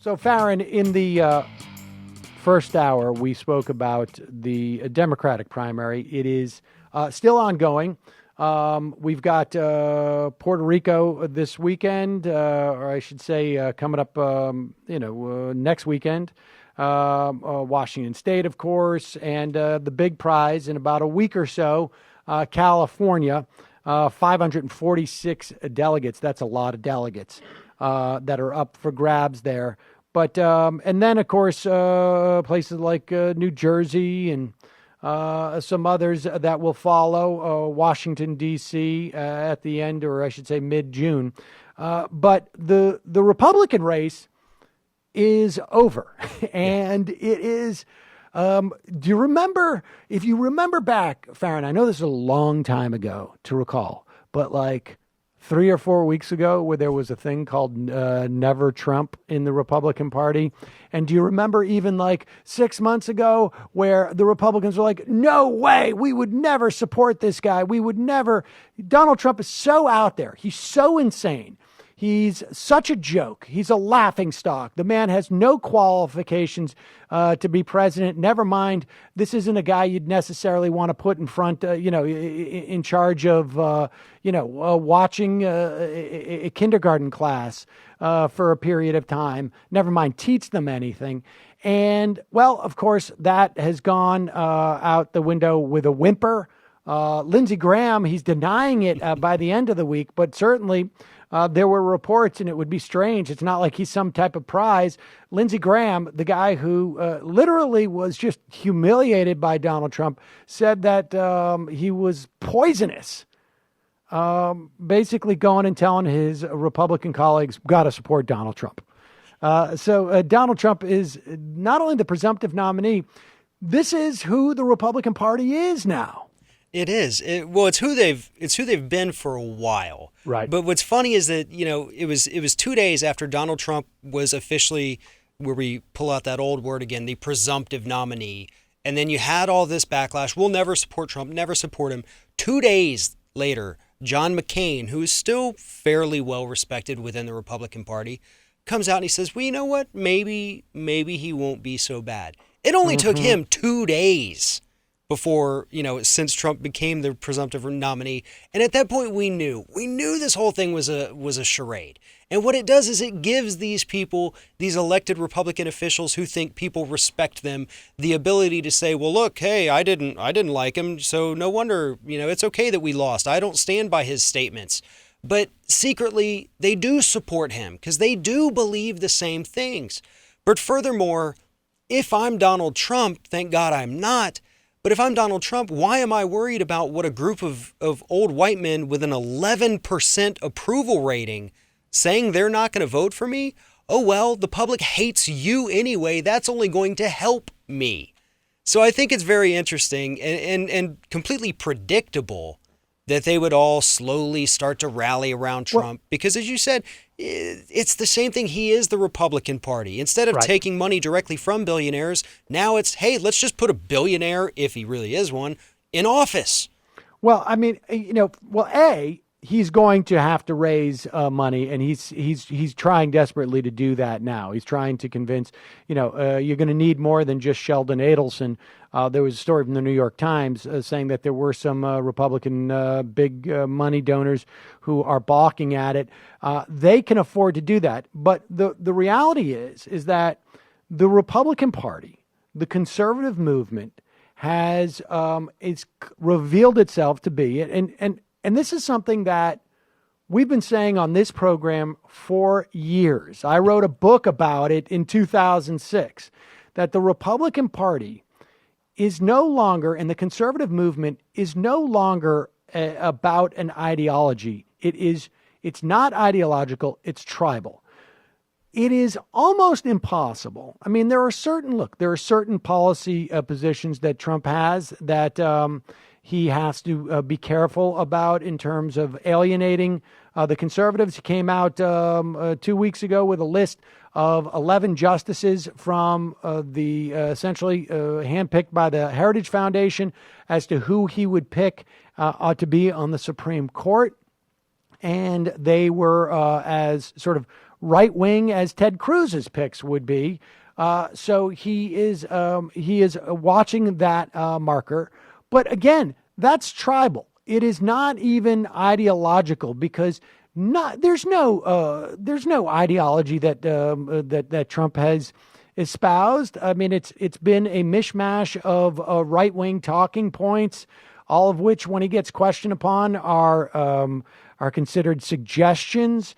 So, Farron, in the first hour, we spoke about the Democratic primary. It is still ongoing. We've got Puerto Rico this weekend, or I should say coming up, next weekend. Washington State, of course, and the big prize in about a week or so, California, 546 delegates. That's a lot of delegates that are up for grabs there. But and then, of course, places like New Jersey and some others that will follow, Washington, D.C. At the end, or I should say mid-June. But the Republican race is over. And it is, do you remember, if you remember back, Farron, I know this is a long time ago to recall, but like 3 or 4 weeks ago where there was a thing called Never Trump in the Republican Party. And do you remember even like 6 months ago where the Republicans were like, no way, we would never support this guy. We would never. Donald Trump is so out there. He's so insane. He's such a joke. He's a laughingstock. The man has no qualifications to be president. Never mind, this isn't a guy you'd necessarily want to put in front, in charge of, watching a kindergarten class for a period of time. Never mind, teach them anything. And, well, of course, that has gone out the window with a whimper. Lindsey Graham, he's denying it by the end of the week, but certainly there were reports, and it would be strange. It's not like he's some type of prize. Lindsey Graham, the guy who literally was just humiliated by Donald Trump, said that he was poisonous. Basically going and telling his Republican colleagues, got to support Donald Trump. So Donald Trump is not only the presumptive nominee, this is who the Republican Party is now. It is. It's who they've been for a while. Right. But what's funny is that, it was 2 days after Donald Trump was officially, where we pull out that old word again, the presumptive nominee. And then you had all this backlash. We'll never support Trump, never support him. 2 days later, John McCain, who is still fairly well respected within the Republican Party, comes out and he says, well, you know what? Maybe he won't be so bad. It only took him 2 days before, since Trump became the presumptive nominee. And at that point, we knew this whole thing was a charade. And what it does is it gives these people, these elected Republican officials who think people respect them, the ability to say, well, look, hey, I didn't like him, so no wonder, it's okay that we lost. I don't stand by his statements. But secretly, they do support him because they do believe the same things. But furthermore, if I'm Donald Trump, thank God I'm not, but if I'm Donald Trump, why am I worried about what a group of old white men with an 11% approval rating saying they're not going to vote for me? Oh, well, the public hates you anyway. That's only going to help me. So I think it's very interesting and completely predictable that they would all slowly start to rally around Trump. Because as you said, it's the same thing. He is the Republican Party. Instead of taking money directly from billionaires, now it's, hey, let's just put a billionaire, if he really is one, in office. Well, I mean, he's going to have to raise money, and he's trying desperately to do that now. He's trying to convince, you're going to need more than just Sheldon Adelson. There was a story from the New York Times saying that there were some Republican big money donors who are balking at it. They can afford to do that. But the reality is that the Republican Party, the conservative movement, has it's revealed itself to be, and this is something that we've been saying on this program for years. I wrote a book about it in 2006, that the Republican Party is no longer, and the conservative movement is no longer about an ideology. It's not ideological, it's tribal. It is almost impossible. I mean, there are certain policy positions that Trump has that he has to be careful about in terms of alienating the conservatives. He came out 2 weeks ago with a list of 11 justices from the essentially handpicked by the Heritage Foundation as to who he would pick to be on the Supreme Court. And they were as sort of right wing as Ted Cruz's picks would be. So he is watching that marker. But again, that's tribal. It is not even ideological because there's no ideology that Trump has espoused. I mean, it's been a mishmash of right wing talking points, all of which, when he gets questioned upon, are considered suggestions.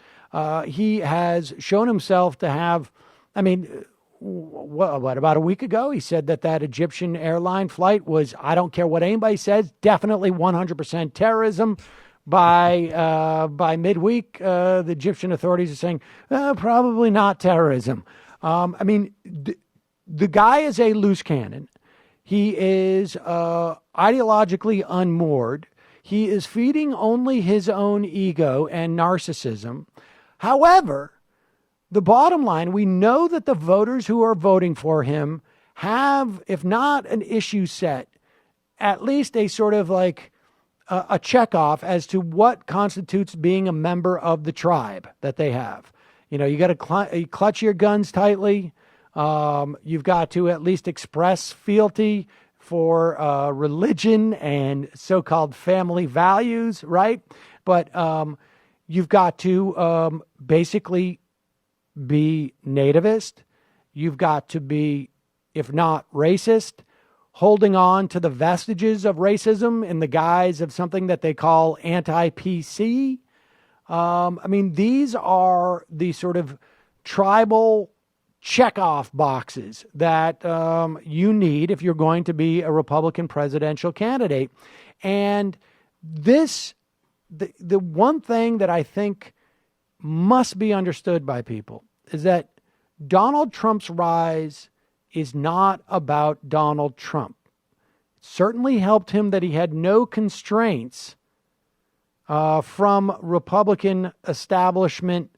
He has shown himself to have, I mean, what about a week ago, he said that Egyptian airline flight was, I don't care what anybody says, definitely 100% terrorism. By midweek, the Egyptian authorities are saying, probably not terrorism. I mean, the guy is a loose cannon. He is ideologically unmoored. He is feeding only his own ego and narcissism. However, the bottom line, we know that the voters who are voting for him have, if not an issue set, at least a sort of like a checkoff as to what constitutes being a member of the tribe that they have. You know, you got to clutch your guns tightly. You've got to at least express fealty for religion and so-called family values, right? But you've got to basically be nativist. You've got to be, if not racist, holding on to the vestiges of racism in the guise of something that they call anti-PC. I mean, these are the sort of tribal checkoff boxes that you need if you're going to be a Republican presidential candidate. And the one thing that I think must be understood by people is that Donald Trump's rise is not about Donald Trump. It certainly helped him that he had no constraints from Republican establishment.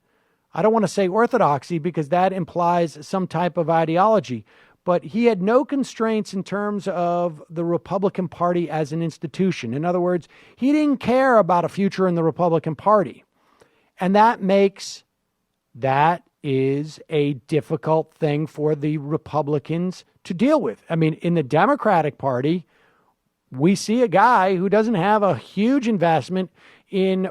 I don't want to say orthodoxy because that implies some type of ideology, but he had no constraints in terms of the Republican Party as an institution. In other words, he didn't care about a future in the Republican Party. And that is a difficult thing for the Republicans to deal with. I mean, in the Democratic Party, we see a guy who doesn't have a huge investment in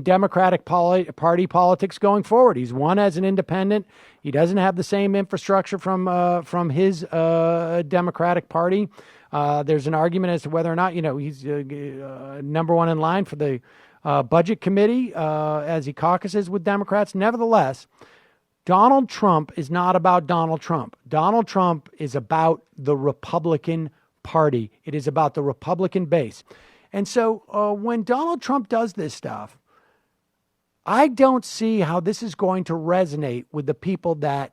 Democratic Party politics going forward. He's won as an independent. He doesn't have the same infrastructure from his Democratic Party. There's an argument as to whether or not, he's number one in line for the Budget Committee as he caucuses with Democrats. Nevertheless, Donald Trump is not about Donald Trump. Donald Trump is about the Republican Party. It is about the Republican base. And so when Donald Trump does this stuff, I don't see how this is going to resonate with the people that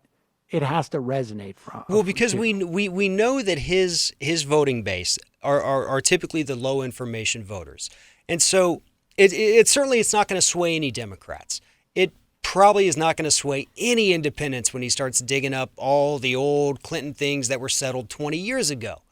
it has to resonate from. Well, because we know that his voting base are typically the low information voters. And so it's not going to sway any Democrats. It probably is not going to sway any independents when he starts digging up all the old Clinton things that were settled 20 years ago.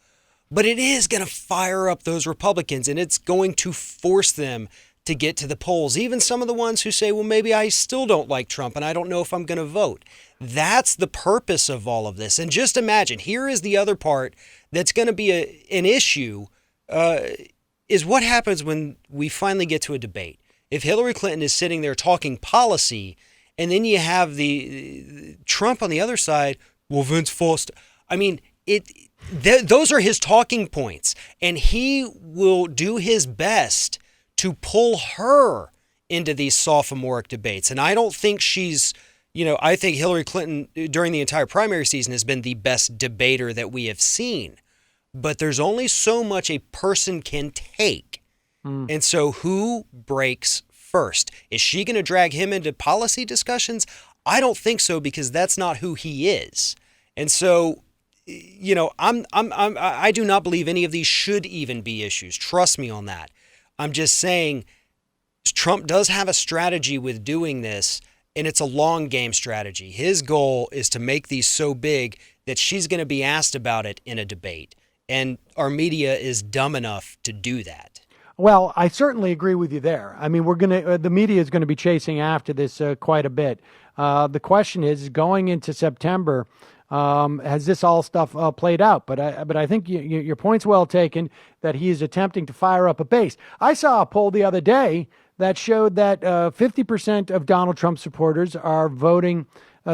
But it is going to fire up those Republicans, and it's going to force them to get to the polls. Even some of the ones who say, well, maybe I still don't like Trump and I don't know if I'm going to vote. That's the purpose of all of this. And just imagine, here is the other part that's going to be an issue, is what happens when we finally get to a debate. If Hillary Clinton is sitting there talking policy, and then you have the Trump on the other side, well, Vince Foster. I mean, those are his talking points, and he will do his best to pull her into these sophomoric debates. And I don't think I think Hillary Clinton during the entire primary season has been the best debater that we have seen. But there's only so much a person can take. And so who breaks first? Is she going to drag him into policy discussions? I don't think so, because that's not who he is. And so, I do not believe any of these should even be issues. Trust me on that. I'm just saying Trump does have a strategy with doing this, and it's a long game strategy. His goal is to make these so big that she's going to be asked about it in a debate. And our media is dumb enough to do that. Well, I certainly agree with you there. I mean, the media is going to be chasing after this quite a bit. The question is, going into September, has this all stuff played out? But I think your point's well taken that he is attempting to fire up a base. I saw a poll the other day that showed that 50% of Donald Trump supporters are voting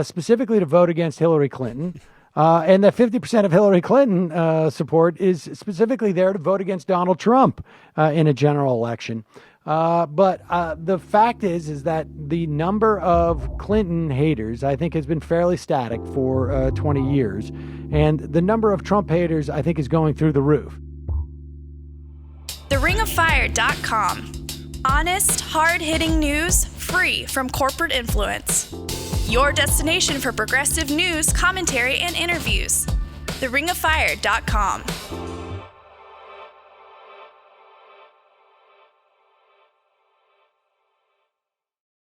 specifically to vote against Hillary Clinton. And that 50% of Hillary Clinton support is specifically there to vote against Donald Trump in a general election. But the fact is that the number of Clinton haters, I think, has been fairly static for 20 years. And the number of Trump haters, I think, is going through the roof. TheRingOfFire.com. Honest, hard-hitting news free from corporate influence. Your destination for progressive news, commentary, and interviews. TheRingOfFire.com.